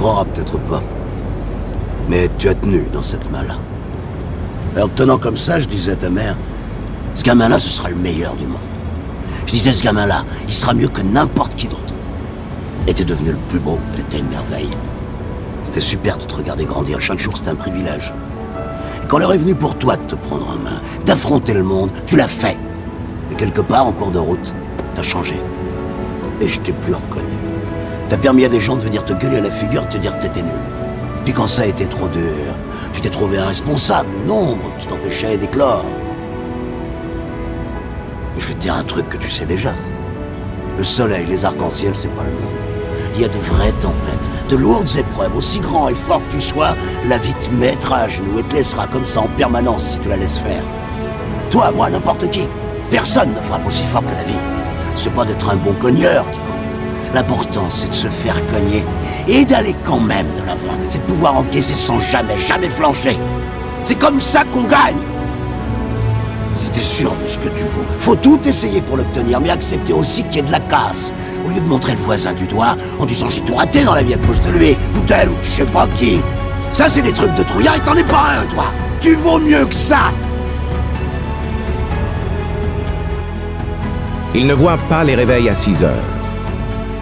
croiras peut-être pas. Mais tu as tenu dans cette main-là. Alors tenant comme ça, je disais à ta mère, ce gamin-là, ce sera le meilleur du monde. Je disais, ce gamin-là, il sera mieux que n'importe qui d'autre. Et t'es devenu le plus beau, t'étais une merveille. C'était super de te regarder grandir, chaque jour c'était un privilège. Et quand l'heure est venue pour toi de te prendre en main, d'affronter le monde, tu l'as fait. Mais quelque part, en cours de route, t'as changé. Et je t'ai plus reconnu. T'as permis à des gens de venir te gueuler à la figure et te dire que t'étais nul. Puis quand ça a été trop dur, tu t'es trouvé un responsable, une ombre qui t'empêchait d'éclore. Mais je vais te dire un truc que tu sais déjà. Le soleil, les arcs-en-ciel, c'est pas le monde. Il y a de vraies tempêtes, de lourdes épreuves, aussi grand et fort que tu sois, la vie te mettra à genoux et te laissera comme ça en permanence si tu la laisses faire. Toi, moi, n'importe qui. Personne ne frappe aussi fort que la vie. C'est pas d'être un bon cogneur qui compte. L'important, c'est de se faire cogner et d'aller quand même de l'avant. C'est de pouvoir encaisser sans jamais flancher. C'est comme ça qu'on gagne. Si t'es sûr de ce que tu vaux, faut tout essayer pour l'obtenir, mais accepter aussi qu'il y ait de la casse. Au lieu de montrer le voisin du doigt en disant j'ai tout raté dans la vie à cause de lui, ou tel, ou je sais pas qui. Ça, c'est des trucs de trouillard et t'en es pas un, toi. Tu vaux mieux que ça. Il ne voit pas les réveils à 6 heures,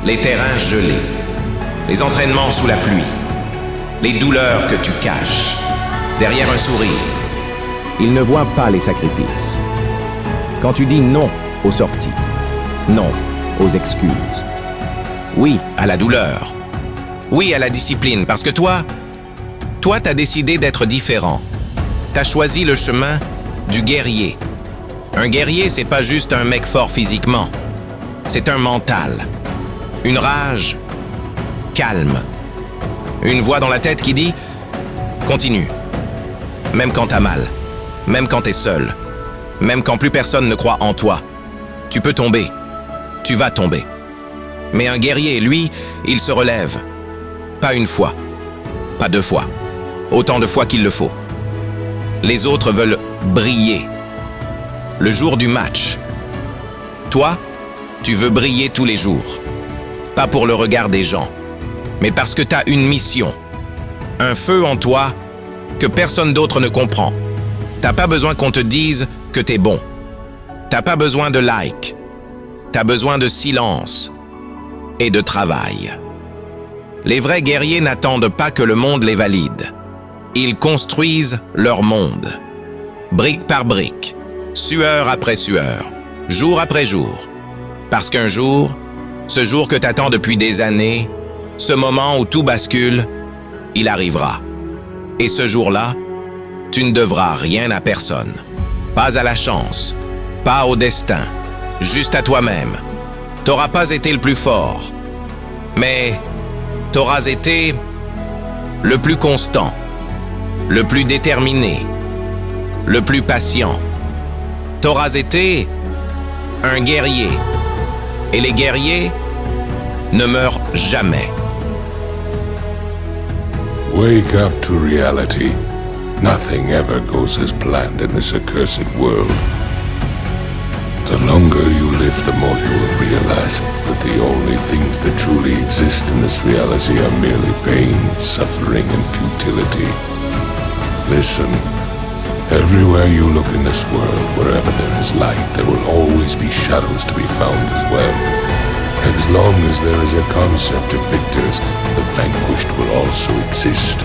les terrains gelés, les entraînements sous la pluie, les douleurs que tu caches derrière un sourire. Il ne voit pas les sacrifices. Quand tu dis non aux sorties, non aux excuses, oui à la douleur, oui à la discipline, parce que toi, t'as décidé d'être différent. T'as choisi le chemin du guerrier. Un guerrier, c'est pas juste un mec fort physiquement. C'est un mental. Une rage calme. Une voix dans la tête qui dit « Continue ». Même quand t'as mal. Même quand t'es seul. Même quand plus personne ne croit en toi. Tu peux tomber. Tu vas tomber. Mais un guerrier, lui, il se relève. Pas une fois. Pas 2 fois. Autant de fois qu'il le faut. Les autres veulent briller. Le jour du match. Toi, tu veux briller tous les jours. Pas pour le regard des gens, mais parce que t'as une mission. Un feu en toi que personne d'autre ne comprend. T'as pas besoin qu'on te dise que t'es bon. T'as pas besoin de likes. T'as besoin de silence et de travail. Les vrais guerriers n'attendent pas que le monde les valide. Ils construisent leur monde. Brique par brique. Sueur après sueur, jour après jour. Parce qu'un jour, ce jour que t'attends depuis des années, ce moment où tout bascule, il arrivera. Et ce jour-là, tu ne devras rien à personne. Pas à la chance, pas au destin, juste à toi-même. T'auras pas été le plus fort, mais t'auras été le plus constant, le plus déterminé, le plus patient. T'auras été un guerrier. Et les guerriers ne meurent jamais. Wake up to reality. Nothing ever goes as planned in this accursed world. The longer you live, the more you will realize that the only things that truly exist in this reality are merely pain, suffering, and futility. Listen. Everywhere you look in this world, wherever there is light, there will always be shadows to be found as well. As long as there is a concept of victors, the vanquished will also exist.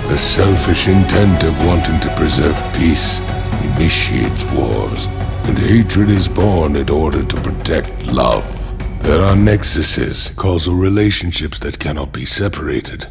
The selfish intent of wanting to preserve peace initiates wars, and hatred is born in order to protect love. There are nexuses, causal relationships that cannot be separated.